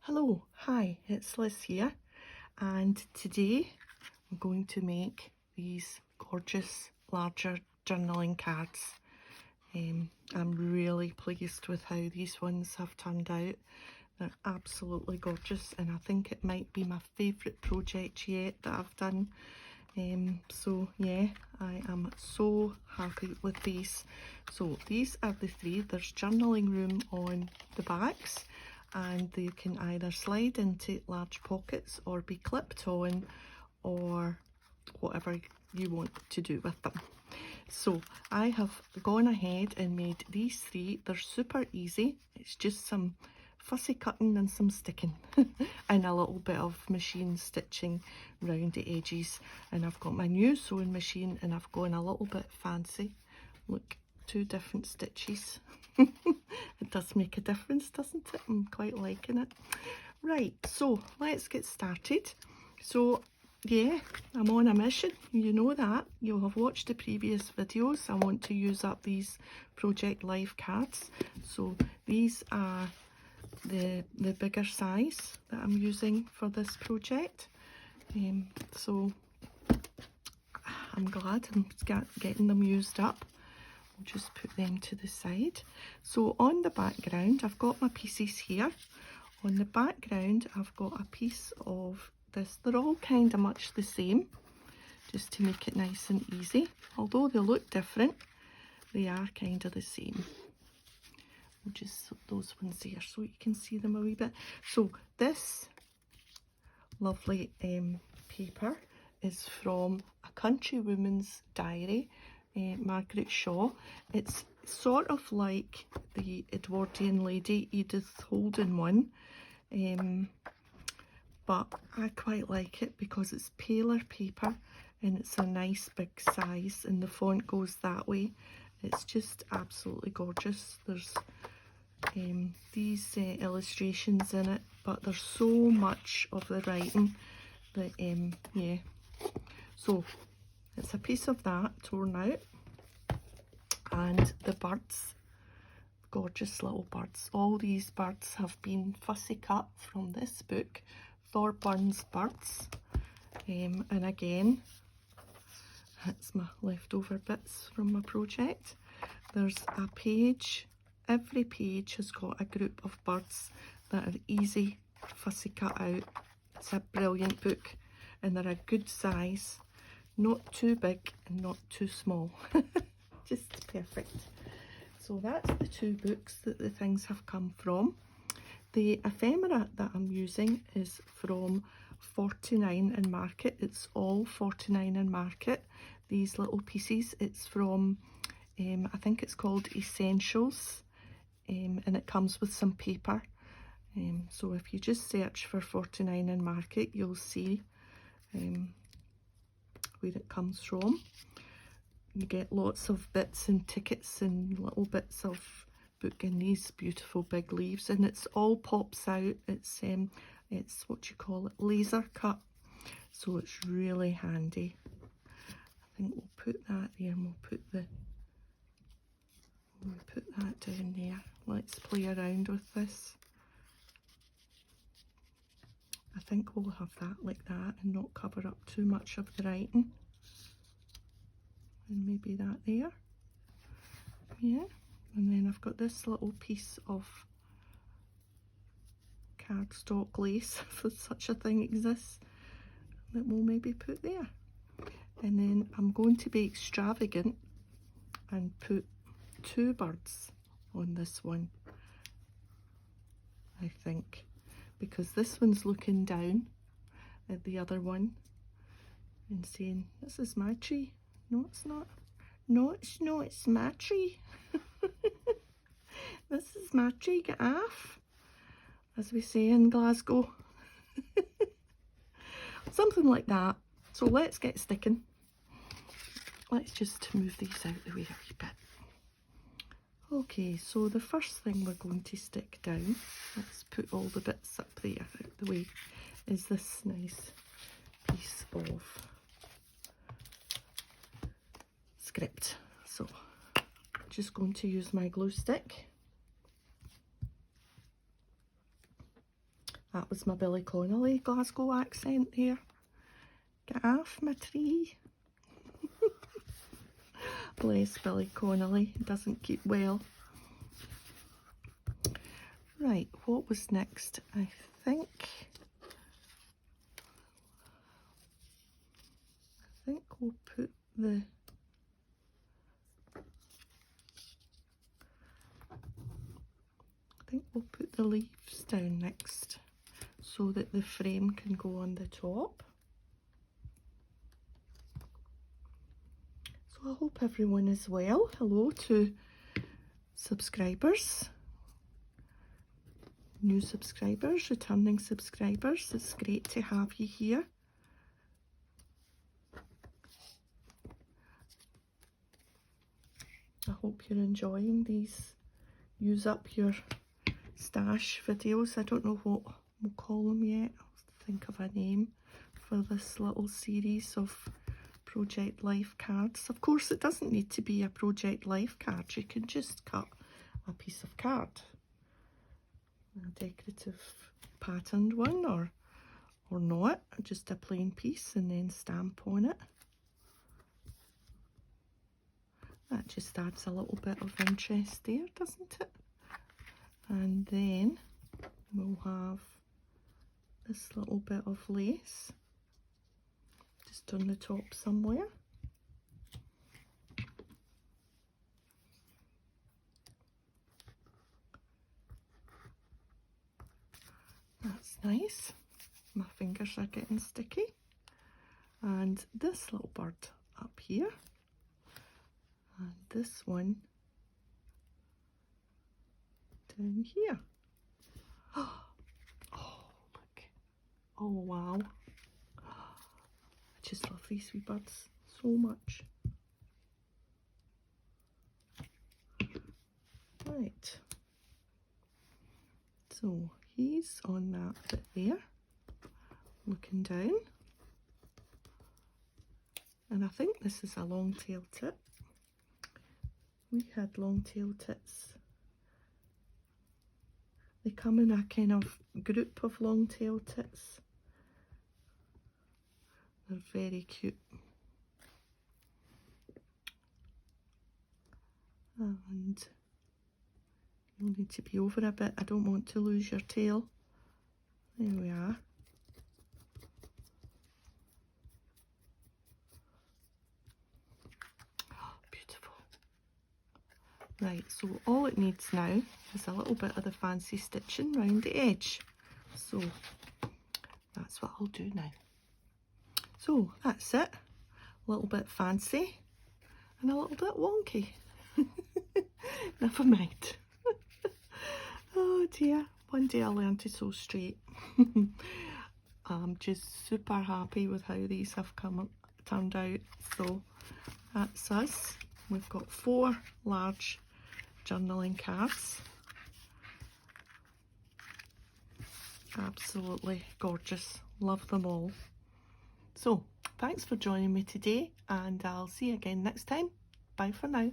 Hello, hi, it's Liz here, and today I'm going to make these gorgeous larger journaling cards. I'm really pleased with how these ones have turned out. They're absolutely gorgeous, and I think it might be my favourite project yet that I've done. So yeah, I am so happy with these. So these are the three. There's journaling room on the backs, and they can either slide into large pockets or be clipped on, or whatever you want to do with them. So I have gone ahead and made these three. They're super easy. It's just some fussy cutting and some sticking and a little bit of machine stitching round the edges. And I've got my new sewing machine and I've gone a little bit fancy. Look, 2 different stitches. It does make a difference, doesn't it? I'm quite liking it. Right, so let's get started. So yeah, I'm on a mission, you know that. You'll have watched the previous videos. I want to use up these Project Life cards. So these are the bigger size that I'm using for this project. So I'm glad I'm getting them used up. I'll just put them to the side. So on the background, I've got my pieces here. On the background, I've got a piece of this. They're all kind of much the same, just to make it nice and easy. Although they look different, they are kind of the same. We'll just put those ones there so you can see them a wee bit. So this lovely paper is from a Countrywoman's diary, Margaret Shaw. It's sort of like the Edwardian lady Edith Holden one, but I quite like it because it's paler paper and it's a nice big size and the font goes that way. It's just absolutely gorgeous. There's these illustrations in it, but there's so much of the writing that yeah. So it's a piece of that torn out, and the birds, gorgeous little birds. All these birds have been fussy cut from this book, Thorburn's Birds. And again, that's my leftover bits from my project. There's a page. Every page has got a group of birds that are easy fussy cut out. It's a brilliant book, and they're a good size, not too big and not too small. Just perfect. So that's the 2 books that the things have come from. The ephemera that I'm using is from 49 and Market. It's all 49 and Market, these little pieces. It's from I think it's called Essentials, and it comes with some paper. So if you just search for 49 and Market, you'll see where it comes from. You get lots of bits and tickets and little bits of book in these beautiful big leaves, and it's all pops out. It's what you call it, laser cut, so it's really handy. I think we'll put that there, and we'll put that down there. Let's play around with this. I think we'll have that like that and not cover up too much of the writing. And maybe that there. Yeah. And then I've got this little piece of cardstock lace, if such a thing exists, that we'll maybe put there. And then I'm going to be extravagant and put 2 birds on this one, I think, because this one's looking down at the other one and saying, "This is my tree." No, it's not. No, it's my tree. This is my tree, get off, as we say in Glasgow. Something like that. So let's get sticking. Let's just move these out the way a wee bit. Okay, so the first thing we're going to stick down, let's put all the bits up there out the way, is this nice piece of script. So I'm just going to use my glue stick. That was my Billy Connolly Glasgow accent there. Get off my tree. Bless Billy Connolly, he doesn't keep well. Right, what was next? I think we'll put the leaves down next so that the frame can go on the top. So I hope everyone is well. Hello to subscribers, new subscribers, returning subscribers. It's great to have you here. I hope you're enjoying these use up your stash videos. I don't know what we'll call them yet. I'll think of a name for this little series of Project Life cards. Of course, it doesn't need to be a Project Life card. You can just cut a piece of card, a decorative patterned one, or not, just a plain piece, and then stamp on it. That just adds a little bit of interest there, doesn't it? And then we'll have this little bit of lace just on the top somewhere. That's nice. My fingers are getting sticky. And this little bird up here. And this one down here. Oh, look. Oh, wow. I just love these wee birds so much. Right. So he's on that bit there, looking down. And I think this is a long tail tit. We had long tail tits. They come in a kind of group of long tail tits. They're very cute. And you'll need to be over a bit. I don't want to lose your tail. There we are. Right, so all it needs now is a little bit of the fancy stitching round the edge. So that's what I'll do now. So that's it. A little bit fancy and a little bit wonky. Never mind. Oh dear, one day I'll learn to sew straight. I'm just super happy with how these have turned out. So that's us. We've got 4 large journaling cards. Absolutely gorgeous. Love them all. So thanks for joining me today, and I'll see you again next time. Bye for now.